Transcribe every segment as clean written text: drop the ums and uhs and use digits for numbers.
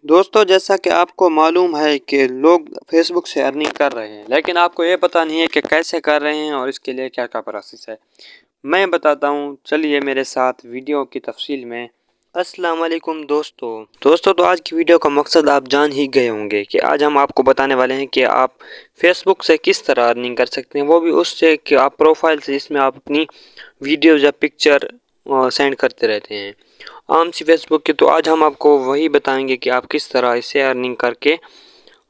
दोस्तों, जैसा कि आपको मालूम है कि लोग फेसबुक से अर्निंग कर रहे हैं, लेकिन आपको ये पता नहीं है कि कैसे कर रहे हैं और इसके लिए क्या क्या प्रोसेस है। मैं बताता हूँ, चलिए मेरे साथ वीडियो की तफसील में। अस्सलाम वालेकुम दोस्तों, तो आज की वीडियो का मकसद आप जान ही गए होंगे कि आज हम आपको बताने वाले हैं कि आप फेसबुक से किस तरह अर्निंग कर सकते हैं, वो भी उससे कि आप प्रोफाइल से, इसमें आप अपनी वीडियो या पिक्चर सेंड करते रहते हैं आम सी फेसबुक की। तो आज हम आपको वही बताएंगे कि आप किस तरह इससे अर्निंग करके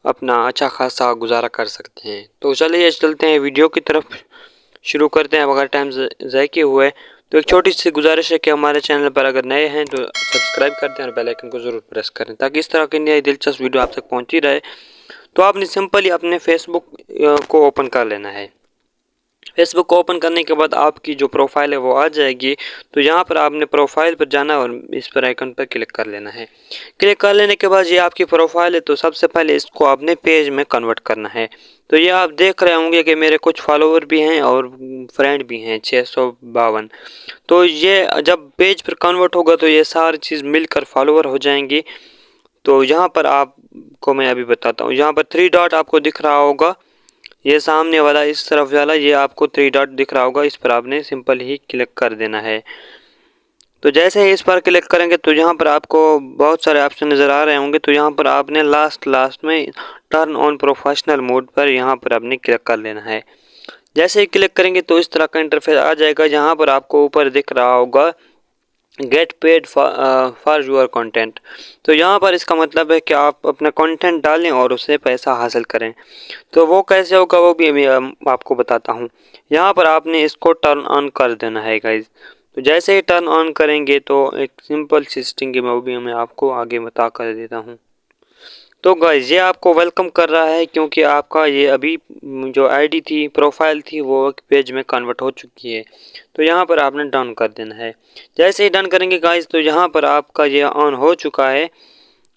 अपना अच्छा खासा गुजारा कर सकते हैं। तो चलिए चलते हैं वीडियो की तरफ, शुरू करते हैं बगैर टाइम ज़ाय किए हुए। तो एक छोटी सी गुजारिश है कि हमारे चैनल पर अगर नए हैं तो सब्सक्राइब कर दें और बेल आइकन को ज़रूर प्रेस करें ताकि इस तरह की नई दिलचस्प वीडियो आप तक पहुंचती रहे। तो आपने सिंपली अपने फेसबुक को ओपन कर लेना है। फेसबुक को ओपन करने के बाद आपकी जो प्रोफाइल है वो आ जाएगी। तो यहाँ पर आपने प्रोफाइल पर जाना और इस पर आइकन पर क्लिक कर लेना है। क्लिक कर लेने के बाद ये आपकी प्रोफाइल है, तो सबसे पहले इसको आपने पेज में कन्वर्ट करना है। तो ये आप देख रहे होंगे कि मेरे कुछ फॉलोवर भी हैं और फ्रेंड भी हैं 652। तो ये जब पेज पर कन्वर्ट होगा तो ये सारी चीज़ मिलकर फॉलोवर हो जाएंगी। तो यहाँ पर आपको मैं अभी बताता हूँ, यहाँ पर 3 डॉट आपको दिख रहा होगा, ये सामने वाला इस तरफ वाला, ये आपको 3 डॉट दिख रहा होगा, इस पर आपने सिंपल ही क्लिक कर देना है। तो जैसे ही इस पर क्लिक करेंगे तो यहाँ पर आपको बहुत सारे ऑप्शन नज़र आ रहे होंगे। तो यहाँ पर आपने लास्ट में टर्न ऑन प्रोफेशनल मोड पर यहाँ पर आपने क्लिक कर लेना है। जैसे ही क्लिक करेंगे तो इस तरह का इंटरफेस आ जाएगा। यहाँ पर आपको ऊपर दिख रहा होगा get paid for your content. तो यहाँ पर इसका मतलब है कि आप अपना कंटेंट डालें और उससे पैसा हासिल करें। तो वो कैसे होगा वो भी मैं आपको बताता हूँ। यहाँ पर आपने इसको टर्न ऑन कर देना है गाइज। तो जैसे ही टर्न ऑन करेंगे तो एक सिंपल सी सेटिंग है, वो भी मैं आपको आगे बता कर देता हूँ। तो गाइज ये आपको वेलकम कर रहा है क्योंकि आपका ये अभी जो आईडी थी, प्रोफाइल थी, वो एक पेज में कन्वर्ट हो चुकी है। तो यहाँ पर आपने डन कर देना है। जैसे ही डन करेंगे गाइज तो यहाँ पर आपका ये ऑन हो चुका है,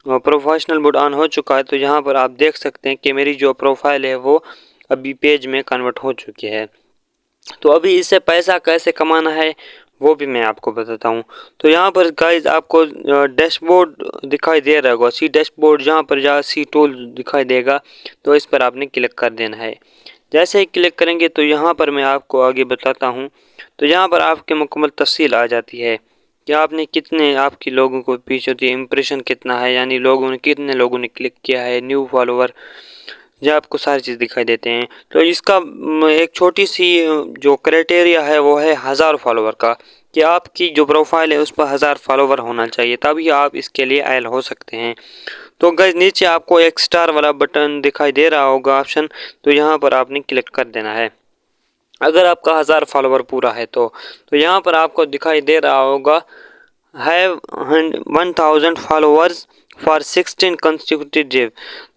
प्रोफेशनल मोड ऑन हो चुका है। तो यहाँ पर आप देख सकते हैं कि मेरी जो प्रोफाइल है वो अभी पेज में कन्वर्ट हो चुकी है। तो अभी इससे पैसा कैसे कमाना है वो भी मैं आपको बताता हूँ। तो यहाँ पर गाइज आपको डैशबोर्ड दिखाई दे रहा होगा, सी डैशबोर्ड, जहाँ पर जहाँ सी टूल दिखाई देगा तो इस पर आपने क्लिक कर देना है। जैसे ही क्लिक करेंगे तो यहाँ पर मैं आपको आगे बताता हूँ। तो यहाँ पर आपके मुकम्मल तफसील आ जाती है कि आपने कितने, आपकी लोगों को पीछे होती है, इम्प्रेशन कितना है, यानी लोगों ने, कितने लोगों ने क्लिक किया है, न्यू फॉलोवर, जो आपको सारी चीज़ दिखाई देते हैं। तो इसका एक छोटी सी जो क्राइटेरिया है वो है 1000 फॉलोवर का, कि आपकी जो प्रोफाइल है उस पर 1000 फॉलोवर होना चाहिए, तभी आप इसके लिए एल हो सकते हैं। तो गाइस नीचे आपको एक स्टार वाला बटन दिखाई दे रहा होगा ऑप्शन, तो यहाँ पर आपने क्लिक कर देना है। अगर आपका 1000 फॉलोवर पूरा है तो यहाँ पर आपको दिखाई दे रहा होगा have 1000 followers for 16 consecutive day.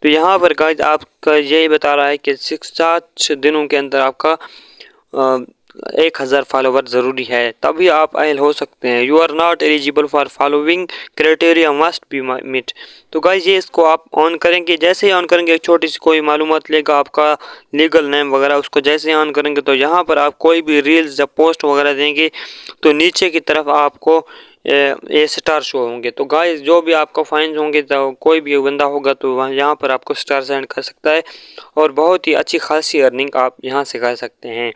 तो यहाँ पर गाइस आपका यही बता रहा है कि 7 दिनों के अंदर आपका 1000 फॉलोवर ज़रूरी है, तभी आप अहल हो सकते हैं। You are not eligible for following criteria must be meet. तो गाइस ये इसको आप ऑन करेंगे। जैसे ही ऑन करेंगे एक छोटी सी कोई मालूमात लेगा, आपका लीगल नेम वगैरह, उसको जैसे ही ऑन करेंगे तो यहाँ पर आप कोई भी रील्स या पोस्ट वगैरह देंगे तो नीचे की तरफ आपको ये स्टार शो होंगे। तो गाइस जो भी आपको फाइन होंगे, तो कोई भी बंदा होगा तो वहाँ यहाँ पर आपको स्टार सेंड कर सकता है और बहुत ही अच्छी खासी अर्निंग आप यहाँ से कर सकते हैं।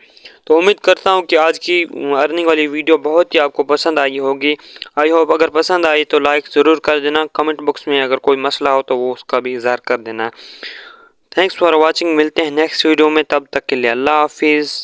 तो उम्मीद करता हूँ कि आज की अर्निंग वाली वीडियो बहुत ही आपको पसंद आई होगी। आई होप अगर पसंद आई तो लाइक ज़रूर कर देना। कमेंट बॉक्स में अगर कोई मसला हो तो वो उसका भी इज़हार कर देना। Thanks for watching. मिलते हैं नेक्स्ट वीडियो में, तब तक के लिए अल्लाह हाफिज़।